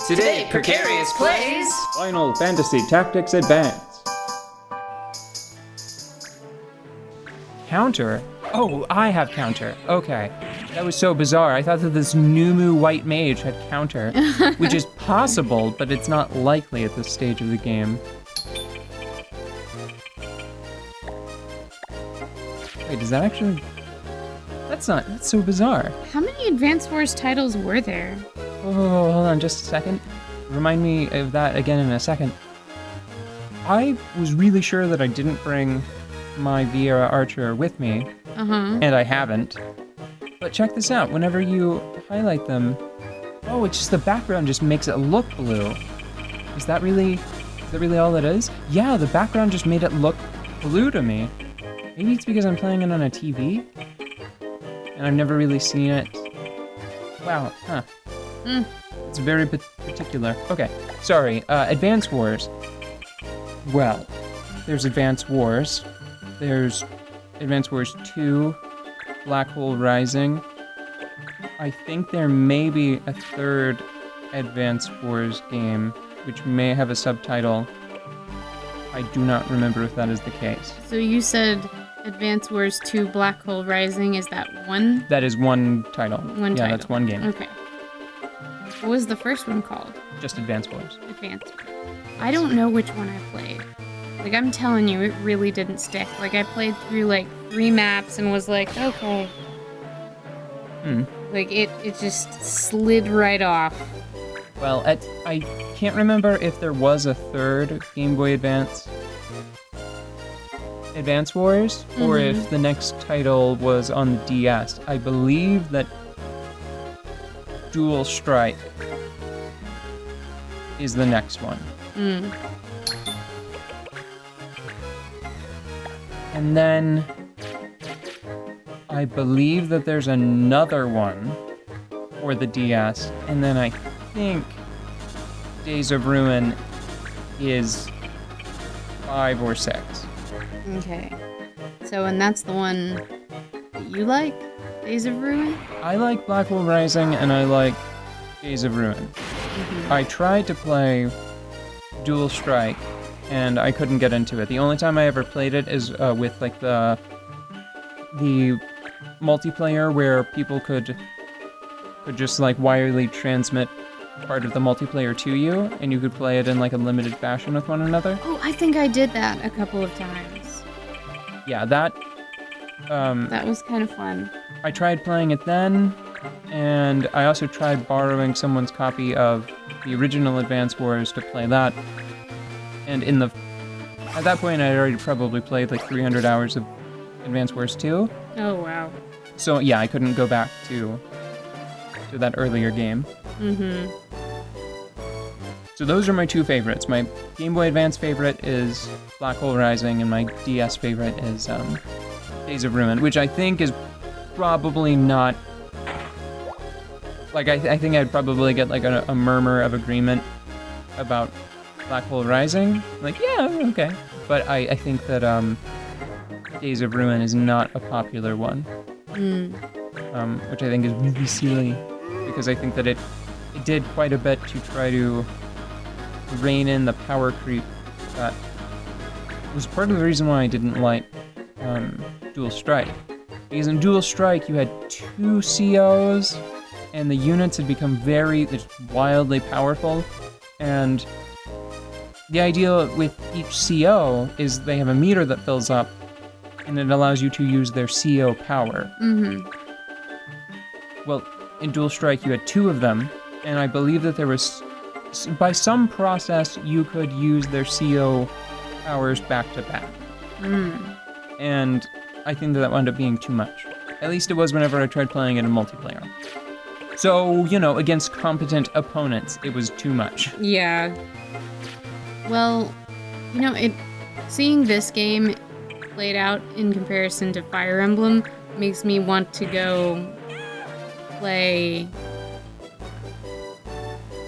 Today, Precarious plays Final Fantasy Tactics Advance. Counter? Oh, I have counter. Okay. That was so bizarre. I thought that this Numu white mage had counter, which is possible, but it's not likely at this stage of the game. Wait, does that actually... That's so bizarre. How many Advance Wars titles were there? Oh, hold on just a second. Remind me of that again in a second. I was really sure that I didn't bring my Vieira Archer with me, and I haven't. But check this out, whenever you highlight them, oh, it's just the background just makes it look blue. Is that really all it is? Yeah, the background just made it look blue to me. Maybe it's because I'm playing it on a TV, and I've never really seen it. Wow, huh. It's very particular. Okay, sorry, Advance Wars. Well, there's Advance Wars. There's Advance Wars 2, Black Hole Rising. I think there may be a third Advance Wars game, which may have a subtitle. I do not remember if that is the case. So you said Advance Wars 2 Black Hole Rising, is that one? That is one title. One title. Yeah, that's one game. Okay. What was the first one called? Just Advance Wars. Advance. I don't know which one I played. Like, I'm telling you, it really didn't stick. Like, I played through, like, 3 maps and was like, okay. Like, it just slid right off. Well, I can't remember if there was a third Game Boy Advance Wars, or if the next title was on the DS. I believe that Dual Strike is the next one. And then I believe that there's another one for the DS, and then I think Days of Ruin is 5 or 6. Okay. So, and that's the one that you like? Days of Ruin? I like Black Hole Rising, and I like Days of Ruin. I tried to play Dual Strike, and I couldn't get into it. The only time I ever played it is with like the multiplayer where people could just like wirely transmit part of the multiplayer to you, and you could play it in like a limited fashion with one another. Oh, I think I did that a couple of times. Yeah, that was kind of fun. I tried playing it then, and I also tried borrowing someone's copy of the original Advance Wars to play that. And at that point, I had already probably played like 300 hours of Advance Wars 2. Oh, wow. So yeah, I couldn't go back to that earlier game. So those are my two favorites. My Game Boy Advance favorite is Black Hole Rising, and my DS favorite is Days of Ruin, which I think is probably not... Like, I think I'd probably get like a murmur of agreement about Black Hole Rising. Like, yeah, okay. But I think that Days of Ruin is not a popular one. Which I think is really silly, because I think that it did quite a bit to try to rein in the power creep that was part of the reason why I didn't like Dual Strike. Because in Dual Strike, you had 2 COs, and the units had become just wildly powerful. And the idea with each CO is they have a meter that fills up, and it allows you to use their CO power. Well, in Dual Strike, you had 2 of them, and I believe that there was, by some process, you could use their CO powers back to back. And I think that wound up being too much. At least it was whenever I tried playing it in multiplayer. So, you know, against competent opponents, it was too much. Yeah. Well, you know, seeing this game played out in comparison to Fire Emblem makes me want to go play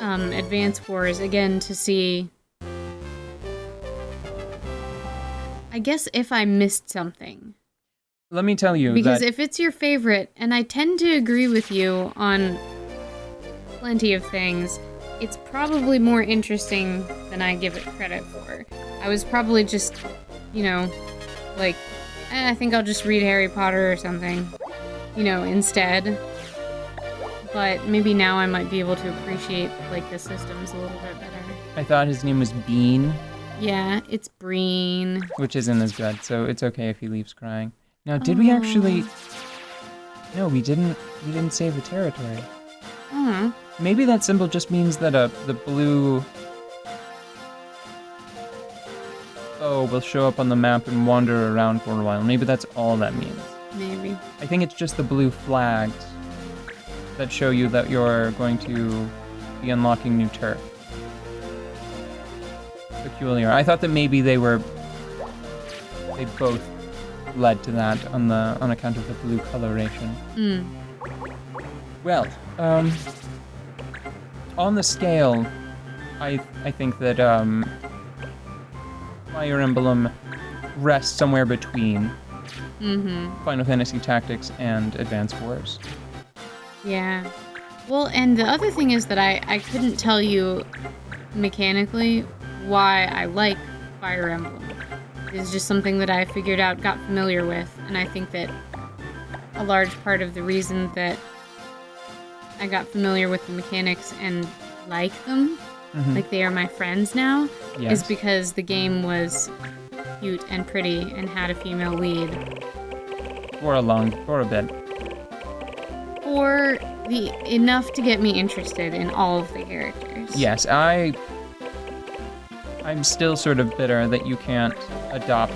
Advance Wars again to see, I guess, if I missed something. Let me tell you because that... if it's your favorite, and I tend to agree with you on plenty of things, it's probably more interesting than I give it credit for. I was probably just, like, I think I'll just read Harry Potter or something, instead. But maybe now I might be able to appreciate, like, the systems a little bit better. I thought his name was Bean. Yeah, it's Breen. Which isn't as good, so it's okay if he leaves crying. Now, did we actually... No, we didn't save the territory. Maybe that symbol just means that the blue bow will show up on the map and wander around for a while. Maybe that's all that means. Maybe. I think it's just the blue flags that show you that you're going to be unlocking new turf. Peculiar. I thought that maybe they both led to that on account of the blue coloration. Well, on the scale, I think that Fire Emblem rests somewhere between Final Fantasy Tactics and Advance Wars. Yeah. Well, and the other thing is that I couldn't tell you mechanically why I like Fire Emblem. It's just something that I figured out, got familiar with, and I think that a large part of the reason that I got familiar with the mechanics and like them, like they are my friends now, is because the game was cute and pretty and had a female lead. For a bit. For enough to get me interested in all of the characters. Yes, I'm still sort of bitter that you can't adopt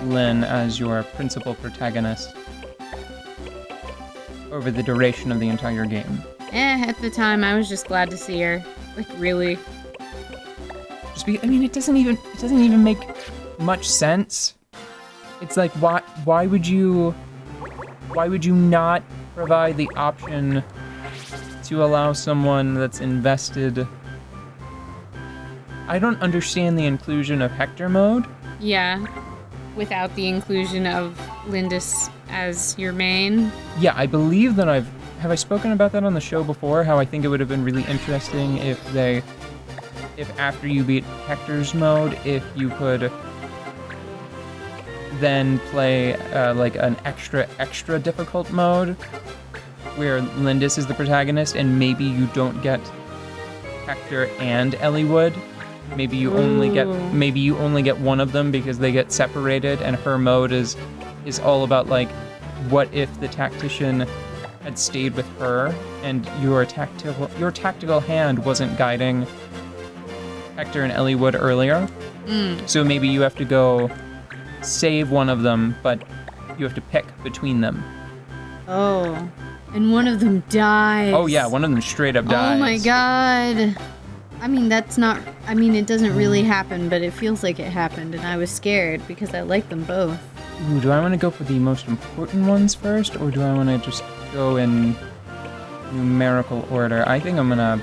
Lynn as your principal protagonist over the duration of the entire game. At the time, I was just glad to see her. Like, really. It doesn't even make much sense. It's like, why would you not provide the option to allow someone that's invested... I don't understand the inclusion of Hector mode. Yeah, without the inclusion of Lindis as your main. Yeah, I believe that have I spoken about that on the show before? How I think it would have been really interesting if after you beat Hector's mode, if you could then play like an extra difficult mode where Lindis is the protagonist and maybe you don't get Hector and Eliwood. Maybe you only get one of them because they get separated, and her mode is all about like, what if the tactician had stayed with her and your tactical hand wasn't guiding Hector and Eliwood earlier. So maybe you have to go save one of them, but you have to pick between them. Oh, and one of them dies. Oh yeah, one of them straight up dies. Oh my god. It doesn't really happen, but it feels like it happened, and I was scared because I like them both. Ooh, do I want to go for the most important ones first, or do I want to just go in numerical order? I think I'm gonna...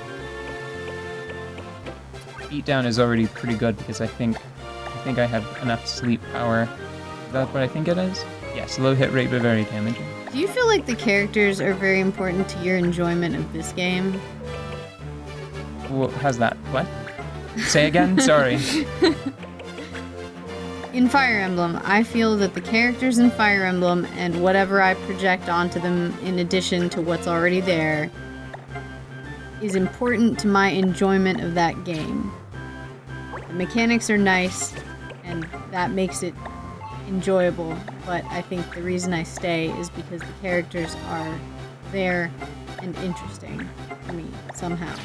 Beatdown is already pretty good because I think I have enough sleep power. Is that what I think it is? Yes, low hit rate but very damaging. Do you feel like the characters are very important to your enjoyment of this game? Well, how's that? What? Say again? Sorry. In Fire Emblem, I feel that the characters in Fire Emblem and whatever I project onto them in addition to what's already there is important to my enjoyment of that game. The mechanics are nice, and that makes it enjoyable, but I think the reason I stay is because the characters are there and interesting to me somehow.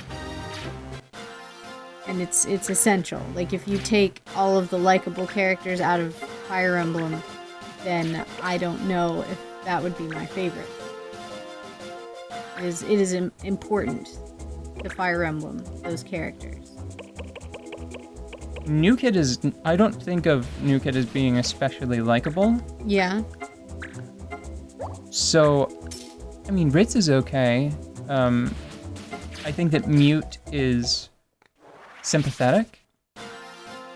And it's essential. Like, if you take all of the likable characters out of Fire Emblem, then I don't know if that would be my favorite. It is important to Fire Emblem, those characters. New Kid is... I don't think of New Kid as being especially likable. Yeah. So, Ritz is okay. I think that Mute is... sympathetic.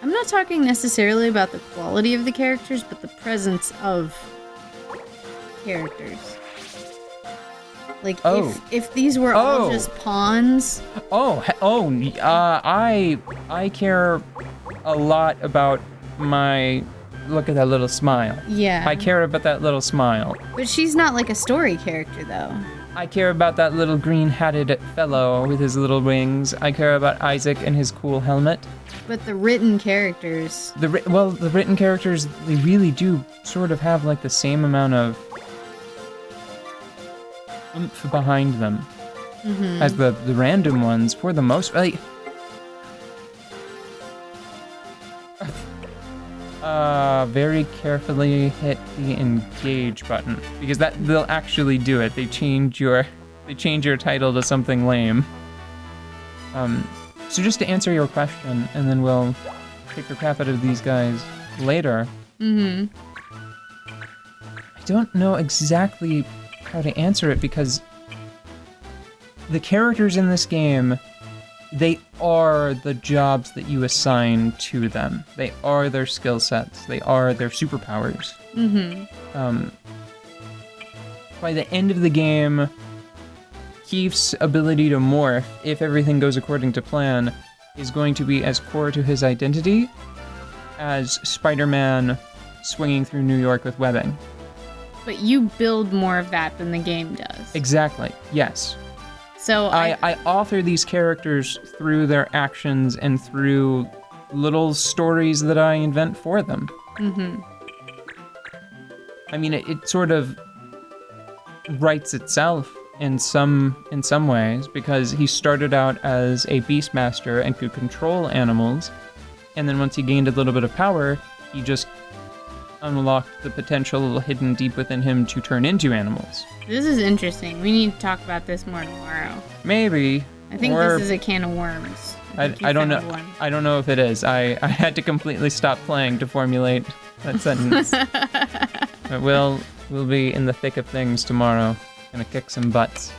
I'm not talking necessarily about the quality of the characters, but the presence of characters. Like, Oh. if these were all Oh. just pawns. I care a lot about my... Look at that little smile. Yeah. I care about that little smile. But she's not like a story character, though. I care about that little green-hatted fellow with his little wings. I care about Isaac and his cool helmet. But the written characters. The written characters, they really do sort of have like the same amount of oomph behind them as the random ones for the most. Like, very carefully hit the engage button because they'll actually do it. They change your title to something lame. So just to answer your question, and then we'll kick the crap out of these guys later. I don't know exactly how to answer it because the characters in this game, they are the jobs that you assign to them. They are their skill sets. They are their superpowers. By the end of the game, Keith's ability to morph, if everything goes according to plan, is going to be as core to his identity as Spider-Man swinging through New York with webbing. But you build more of that than the game does. Exactly, yes. So I author these characters through their actions and through little stories that I invent for them. I mean, it sort of writes itself in some ways because he started out as a beastmaster and could control animals, and then once he gained a little bit of power, he just unlocked the potential hidden deep within him to turn into animals. This is interesting. We need to talk about this more tomorrow. Maybe. I think this is a can of worms. I don't know. I don't know if it is. I had to completely stop playing to formulate that sentence. But we'll be in the thick of things tomorrow. Gonna kick some butts.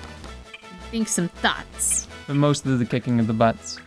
Think some thoughts. But mostly the kicking of the butts.